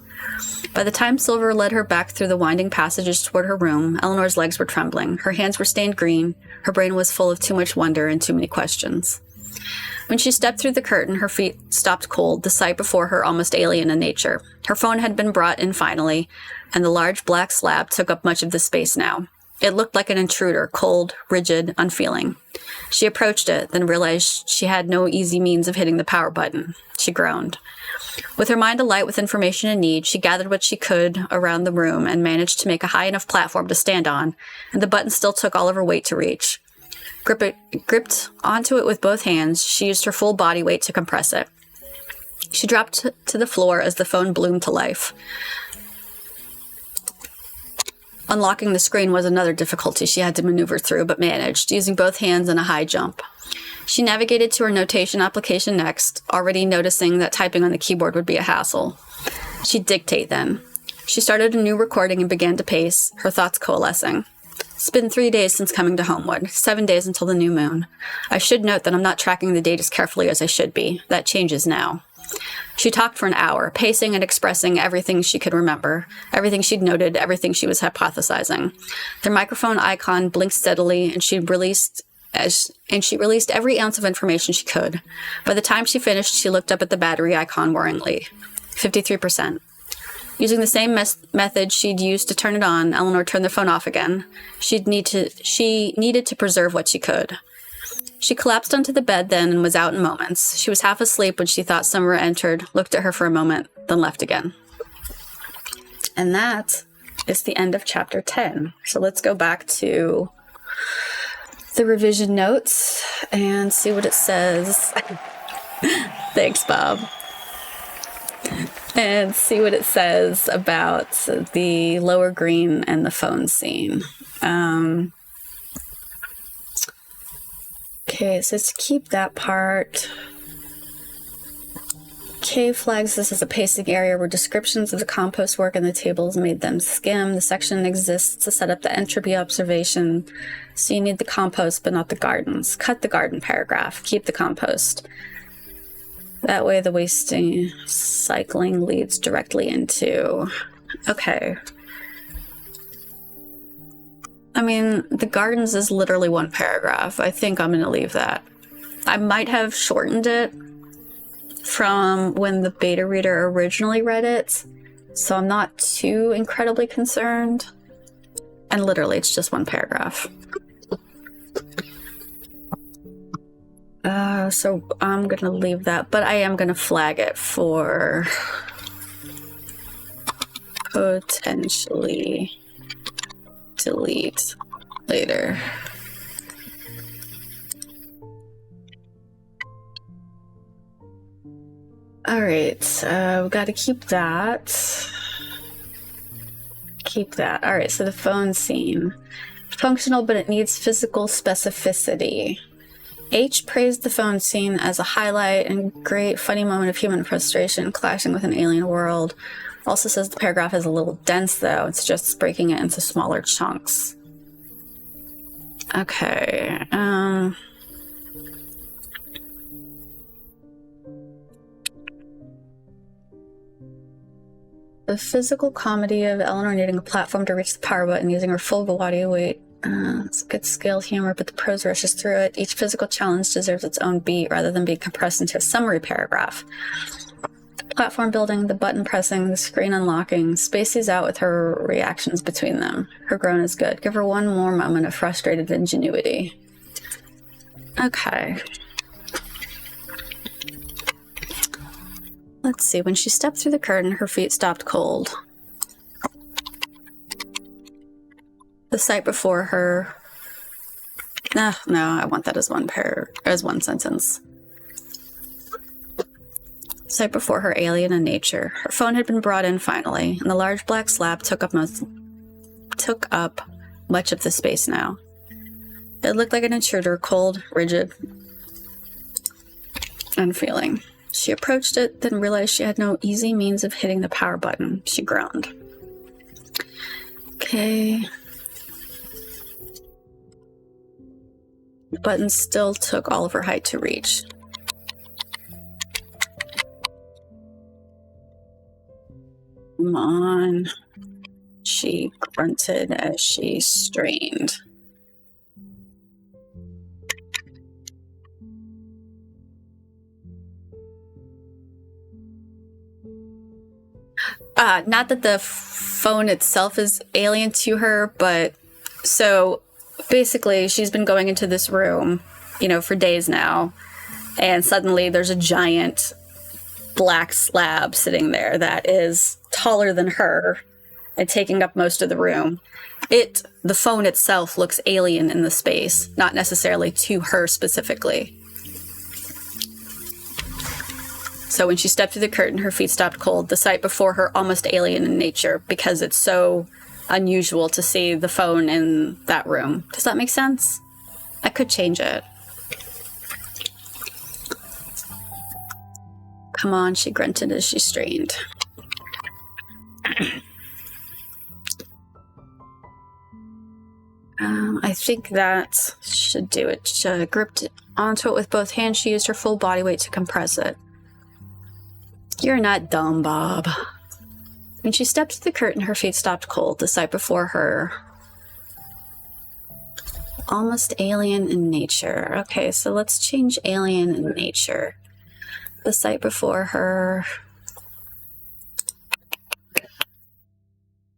By the time Silver led her back through the winding passages toward her room, Eleanor's legs were trembling. Her hands were stained green. Her brain was full of too much wonder and too many questions. When she stepped through the curtain, her feet stopped cold, the sight before her almost alien in nature. Her phone had been brought in finally, and the large black slab took up much of the space now. It looked like an intruder, cold, rigid, unfeeling. She approached it, then realized she had no easy means of hitting the power button. She groaned. With her mind alight with information and need, she gathered what she could around the room and managed to make a high enough platform to stand on, and the button still took all of her weight to reach. Gripped onto it with both hands, she used her full body weight to compress it. She dropped to the floor as the phone bloomed to life. Unlocking the screen was another difficulty she had to maneuver through, but managed, using both hands in a high jump. She navigated to her notation application next, already noticing that typing on the keyboard would be a hassle. She'd dictate then. She started a new recording and began to pace, her thoughts coalescing. It's been 3 days since coming to Homewood, 7 days until the new moon. I should note that I'm not tracking the date as carefully as I should be. That changes now. She talked for an hour, pacing and expressing everything she could remember, everything she'd noted, everything she was hypothesizing. The microphone icon blinked steadily, and she released every ounce of information she could. By the time she finished, she looked up at the battery icon worryingly. 53%. Using the same method she'd used to turn it on, Eleanor turned the phone off again. She needed to preserve what she could. She collapsed onto the bed then and was out in moments. She was half asleep when she thought Summer entered, looked at her for a moment, then left again. And that is the end of chapter 10. So let's go back to the revision notes and see what it says. Thanks, Bob. And see what it says about the lower green and the phone scene. Okay, so to keep that part, K flags this as a pacing area where descriptions of the compost work and the tables made them skim. The section exists to set up the entropy observation, so you need the compost but not the gardens. Cut the garden paragraph, keep the compost. That way the wasting cycling leads directly into... Okay. I mean, the gardens is literally one paragraph. I think I'm going to leave that. I might have shortened it from when the beta reader originally read it, so I'm not too incredibly concerned. And literally, it's just one paragraph. So I'm going to leave that, but I am going to flag it for potentially delete later. All right, we've got to keep that. Keep that. All right, so the phone scene. Functional, but it needs physical specificity. H praised the phone scene as a highlight and great funny moment of human frustration clashing with an alien world. Also says the paragraph is a little dense, though. It's just breaking it into smaller chunks. Okay. The physical comedy of Eleanor needing a platform to reach the power button using her full body weight. It's good scale humor, but the prose rushes through it. Each physical challenge deserves its own beat rather than being compressed into a summary paragraph. Platform building, the button pressing, the screen unlocking, space these out with her reactions between them. Her groan is good. Give her one more moment of frustrated ingenuity. Okay. Let's see. When she stepped through the curtain, her feet stopped cold. The sight before her... No, I want that as one sentence. The sight before her alien in nature. Her phone had been brought in finally, and the large black slab took up much of the space now. It looked like an intruder, cold, rigid, unfeeling. She approached it, then realized she had no easy means of hitting the power button. She groaned. Okay. The button still took all of her height to reach. Come on. She grunted as she strained. Not that the phone itself is alien to her, but so basically she's been going into this room, for days now, and suddenly there's a giant black slab sitting there that is taller than her and taking up most of the room. The phone itself looks alien in the space, not necessarily to her specifically. So when she stepped through the curtain, her feet stopped cold. The sight before her almost alien in nature, because it's so unusual to see the phone in that room. Does that make sense? I could change it. Come on, she grunted as she strained. I think that should do it. She gripped onto it with both hands. She used her full body weight to compress it. You're not dumb, Bob. When she stepped through the curtain, her feet stopped cold. The sight before her, almost alien in nature. Okay, so let's change alien in nature. The sight before her...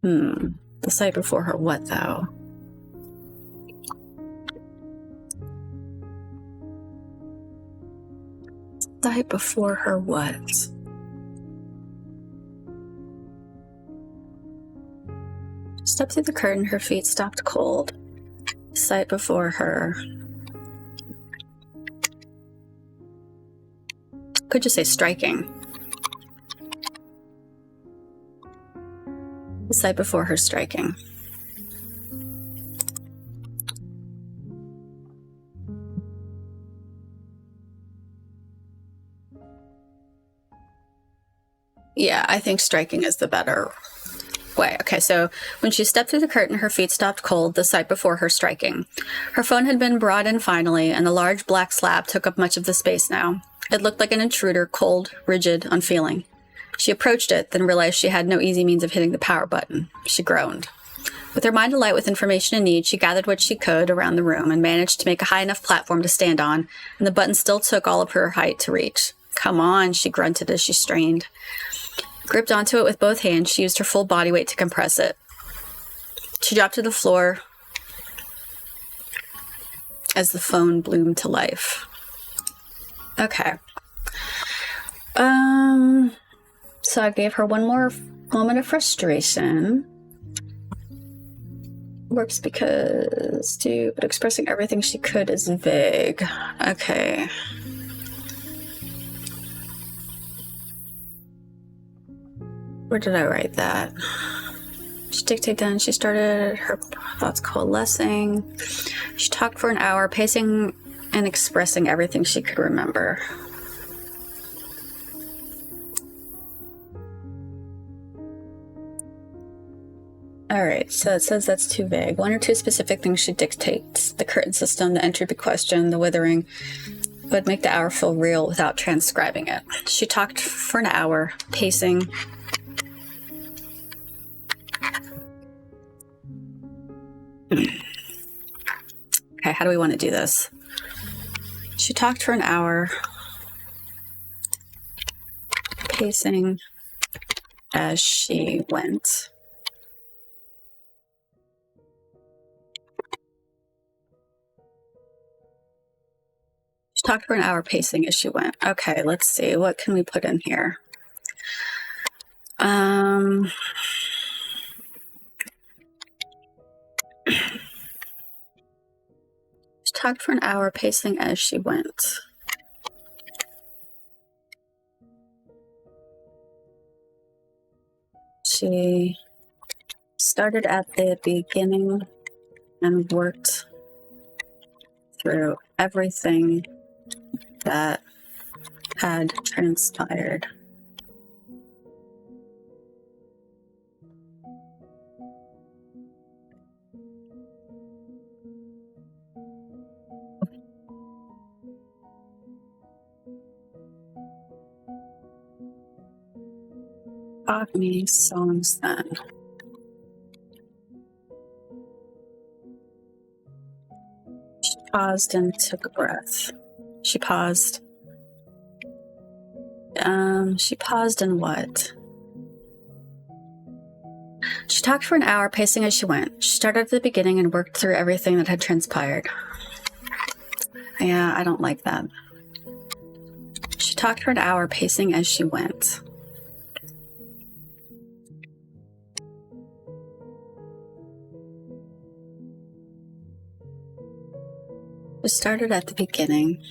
The sight before her what, though? The sight before her what? Stepped through the curtain, her feet stopped cold. The sight before her. Could just say striking. The sight before her striking. Yeah, I think striking is the better way. Okay, so when she stepped through the curtain, her feet stopped cold, the sight before her striking. Her phone had been brought in finally, and the large black slab took up much of the space now. It looked like an intruder, cold, rigid, unfeeling. She approached it, then realized she had no easy means of hitting the power button. She groaned. With her mind alight with information and need, she gathered what she could around the room and managed to make a high enough platform to stand on, and the button still took all of her height to reach. Come on, she grunted as she strained. Gripped onto it with both hands, she used her full body weight to compress it. She dropped to the floor as the phone bloomed to life. Okay. So I gave her one more moment of frustration. Works because but expressing everything she could is vague. Okay. Where did I write that? She dictated down. She started her thoughts coalescing. She talked for an hour, pacing and expressing everything she could remember. All right, so it says that's too vague. One or two specific things she dictates. The curtain system, the entropy question, the withering, would make the hour feel real without transcribing it. She talked for an hour, pacing. Okay, how do we want to do this? She talked for an hour, pacing as she went. She talked for an hour, pacing as she went. Okay, let's see. What can we put in here? She talked for an hour, pacing as she went. She started at the beginning and worked through everything that had transpired. Taught me songs then. She paused and took a breath. She paused. She paused and what? She talked for an hour, pacing as she went. She started at the beginning and worked through everything that had transpired. Yeah, I don't like that. She talked for an hour, pacing as she went. She started at the beginning.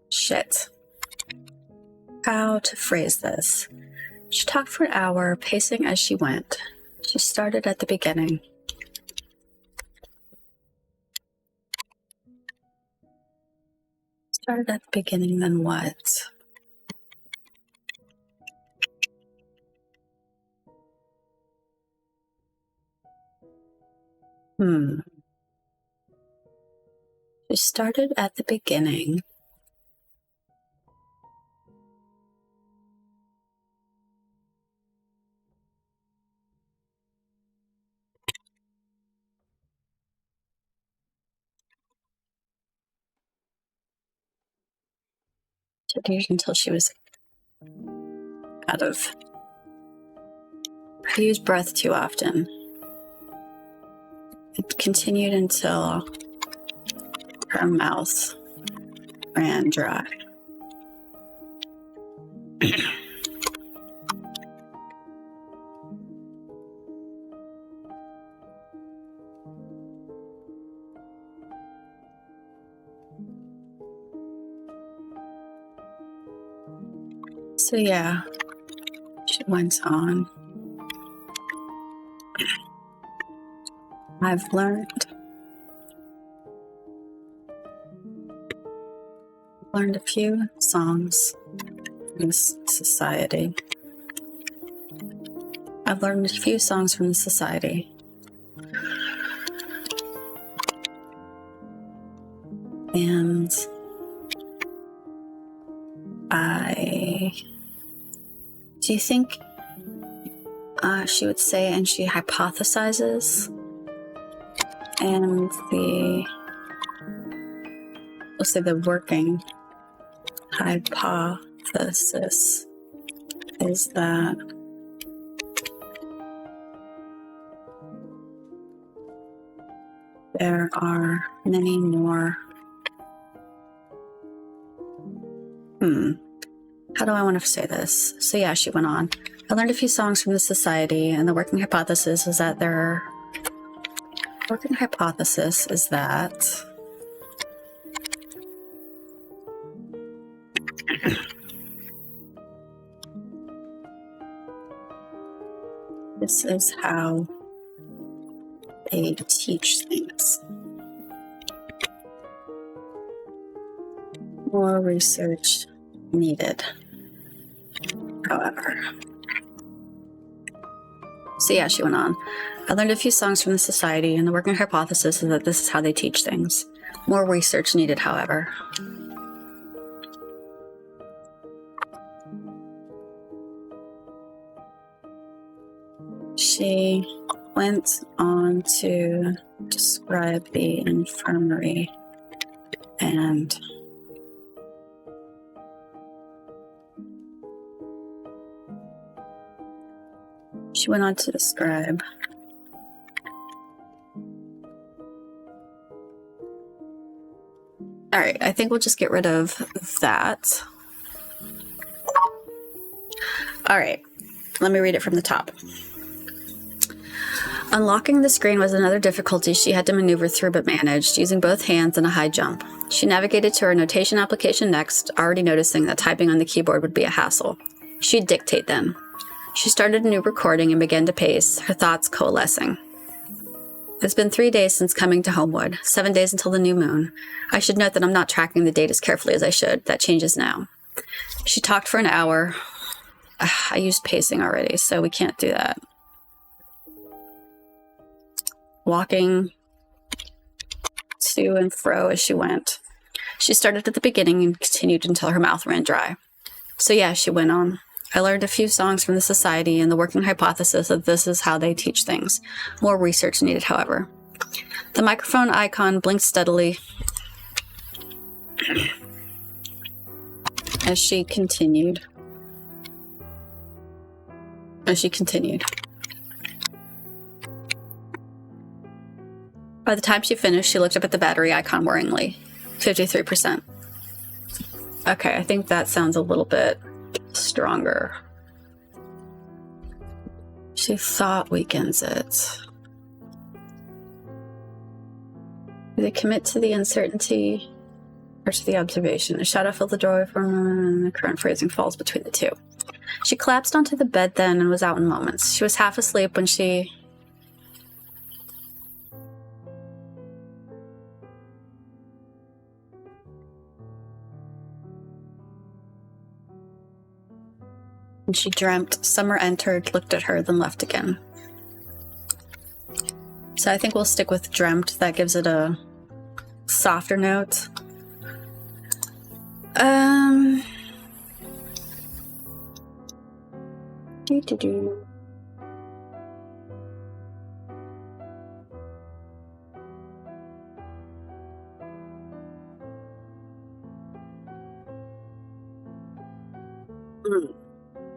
Shit. How to phrase this? She talked for an hour, pacing as she went. She started at the beginning. Started at the beginning, then what? She started at the beginning. Until she was out of. I used breath too often. It continued until her mouth ran dry. So yeah, she went on. I've learned a few songs in this society. I've learned a few songs from the society. And do you think she would say, and she hypothesizes, and we'll say the working hypothesis is that there are many more. How do I want to say this? So yeah, she went on. I learned a few songs from the society, and the working hypothesis is that this is how they teach things. More research needed, however. So yeah, she went on. I learned a few songs from the society, and the working hypothesis is that this is how they teach things. More research needed, however. She went on to describe the infirmary, and she went on to describe right, I think we'll just get rid of that. All right, let me read it from the top. Unlocking the screen was another difficulty she had to maneuver through but managed, using both hands and a high jump. She navigated to her notation application next, already noticing that typing on the keyboard would be a hassle. She'd dictate then. She started a new recording and began to pace, her thoughts coalescing. It's been 3 days since coming to Homewood, 7 days until the new moon. I should note that I'm not tracking the date as carefully as I should. That changes now. She talked for an hour. I used pacing already, so we can't do that. Walking to and fro as she went. She started at the beginning and continued until her mouth ran dry. So yeah, she went on. I learned a few songs from the Society and the working hypothesis that this is how they teach things. More research needed, however. The microphone icon blinked steadily as she continued. By the time she finished, she looked up at the battery icon worryingly. 53%. Okay, I think that sounds a little bit stronger. She thought weakens it. Do they commit to the uncertainty or to the observation? A shadow filled the doorway from the current phrasing falls between the two. She collapsed onto the bed then and was out in moments. She was half asleep when she... When she dreamt, Summer entered, looked at her, then left again. So I think we'll stick with dreamt. That gives it a softer note.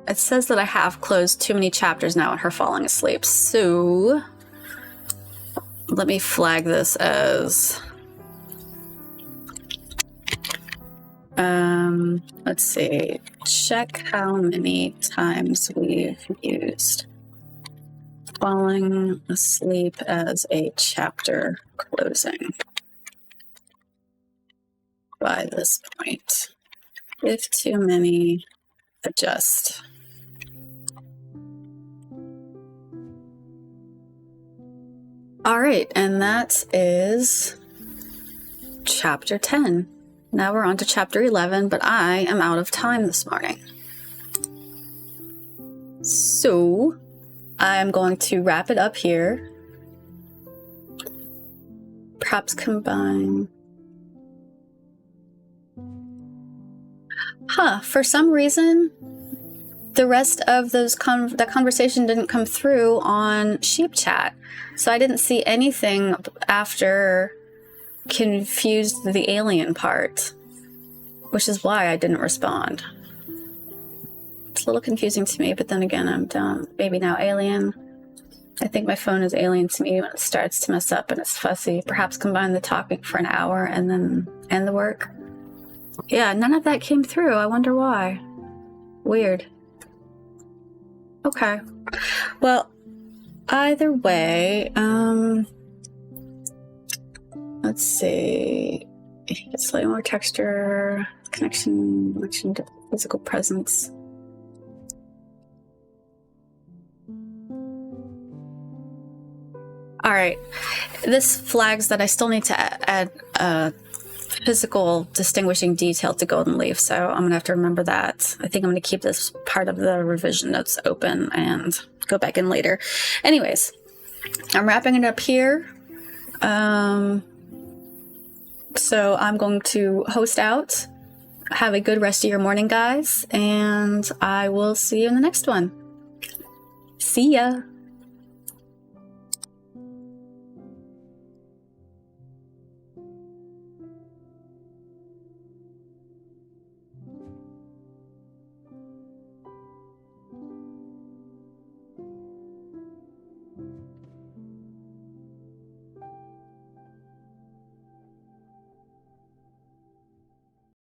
It says that I have closed too many chapters now and her falling asleep. So let me flag this as let's see. Check how many times we've used falling asleep as a chapter closing by this point. If too many, adjust. All right, and that is chapter 10. Now we're on to chapter 11, but I am out of time this morning. So I'm going to wrap it up here. Perhaps combine. For some reason, the rest of those that conversation didn't come through on Sheep Chat. So I didn't see anything after confused the alien part, which is why I didn't respond. It's a little confusing to me, but then again, I'm dumb. Maybe now alien. I think my phone is alien to me when it starts to mess up and it's fussy. Perhaps combine the talking for an hour and then end the work. Yeah, none of that came through. I wonder why. Weird. Okay. Well, either way, let's see. Get slightly more texture, connection to physical presence. All right. This flags that I still need to add a physical distinguishing detail to golden leaf, so I'm gonna have to remember that. I think I'm gonna keep this part of the revision notes open and go back in later. Anyways, I'm wrapping it up here. So I'm going to host out. Have a good rest of your morning, guys, and I will see you in the next one. See ya.